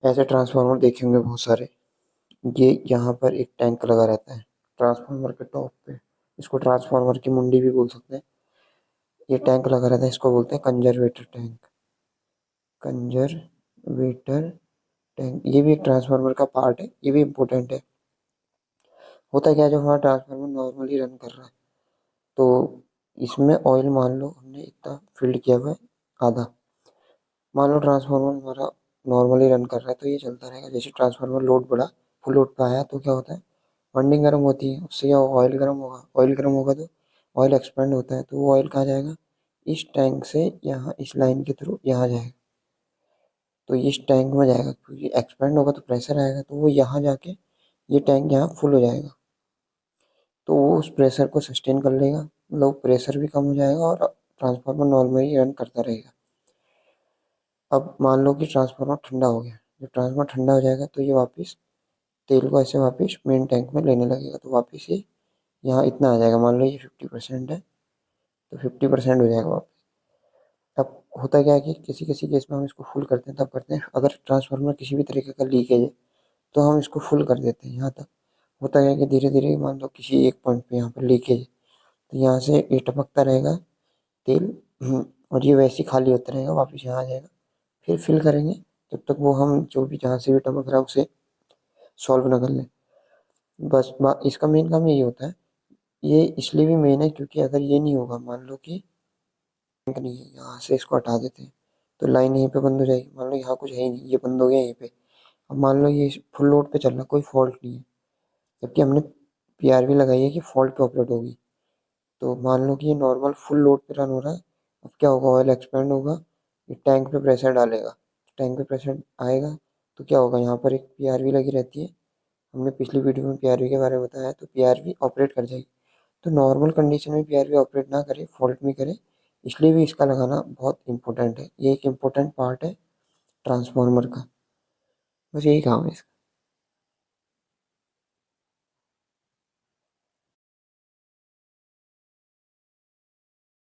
ऐसे ट्रांसफार्मर देखे होंगे बहुत सारे। ये यहाँ पर एक टैंक लगा रहता है ट्रांसफार्मर के टॉप पे। इसको ट्रांसफार्मर की मुंडी भी बोल सकते हैं। ये टैंक लगा रहता है, इसको बोलते हैं कंजर्वेटर टैंक। कंजर्वेटर टैंक ये भी एक ट्रांसफार्मर का पार्ट है, ये भी इम्पोर्टेंट है। होता क्या है, जब हमारा ट्रांसफार्मर नॉर्मली रन कर रहा है तो इसमें ऑयल मान लो हमने इतना फील्ड किया हुआ है, आधा। मान लो ट्रांसफार्मर हमारा नॉर्मली रन कर रहा है तो ये चलता रहेगा। जैसे ट्रांसफार्मर लोड बढ़ा, फुल लोड पे आया तो क्या होता है, वाइंडिंग गर्म होती है, उससे क्या ऑयल गर्म होगा। ऑयल गर्म होगा तो ऑयल एक्सपेंड होता है, तो वो ऑयल कहाँ जाएगा, इस टैंक से यहाँ इस लाइन के थ्रू यहाँ जाएगा। तो इस टैंक में जाएगा, क्योंकि एक्सपेंड होगा तो प्रेशर आएगा, तो वो यहाँ जाके ये टैंक यहाँ फुल हो जाएगा। तो वो उस प्रेशर को सस्टेन कर लेगा, मतलब प्रेशर भी कम हो जाएगा और ट्रांसफार्मर नॉर्मली रन करता रहेगा। अब मान लो कि ट्रांसफार्मर ठंडा हो गया। जब ट्रांसफार्मर ठंडा हो जाएगा तो ये वापस तेल को ऐसे वापस मेन टैंक में लेने लगेगा, तो वापस ये यहाँ इतना आ जाएगा। मान लो ये 50% है तो 50% हो जाएगा वापस। अब होता क्या है कि किसी किसी केस में हम इसको फुल करते हैं, तब करते हैं अगर ट्रांसफार्मर किसी भी तरीके का लीकेज है तो हम इसको फुल कर देते हैं यहाँ तक। होता है कि धीरे धीरे मान लो किसी एक पॉइंट पे यहाँ पर लीकेज है तो यहाँ से ये टपकता रहेगा तेल, और ये वैसे ही खाली होता रहेगा, वापस यहाँ आ जाएगा। फिर फिल करेंगे जब तक वो हम जो भी जहाँ से भी टपक रहा है उसे सॉल्व ना कर लें। बस इसका मेन काम यही होता है। ये इसलिए भी मेन है क्योंकि अगर ये नहीं होगा, मान लो कि टैंक नहीं है, यहाँ से इसको हटा देते हैं तो लाइन यहीं पे बंद हो जाएगी। मान लो यहाँ कुछ है ही नहीं, ये बंद हो गया यहीं पे। अब मान लो ये फुल लोड पे चल रहा, कोई फॉल्ट नहीं है, जबकि हमने पीआरवी लगाई है कि फॉल्ट पे ऑपरेट होगी। तो मान लो कि ये नॉर्मल फुल लोड पे रन हो रहा है। अब क्या होगा, ऑयल एक्सपेंड होगा, ये टैंक पे प्रेशर डालेगा, टैंक पे प्रेशर आएगा तो क्या होगा, यहाँ पर एक पीआरवी लगी रहती है। हमने पिछली वीडियो में पीआरवी के बारे में बताया, तो पीआरवी ऑपरेट कर जाएगी। तो नॉर्मल कंडीशन में पीआरवी ऑपरेट ना करे, फॉल्ट में करे, इसलिए भी इसका लगाना बहुत इंपॉर्टेंट है। ये एक इम्पोर्टेंट पार्ट है ट्रांसफार्मर का। बस यही काम है इसका।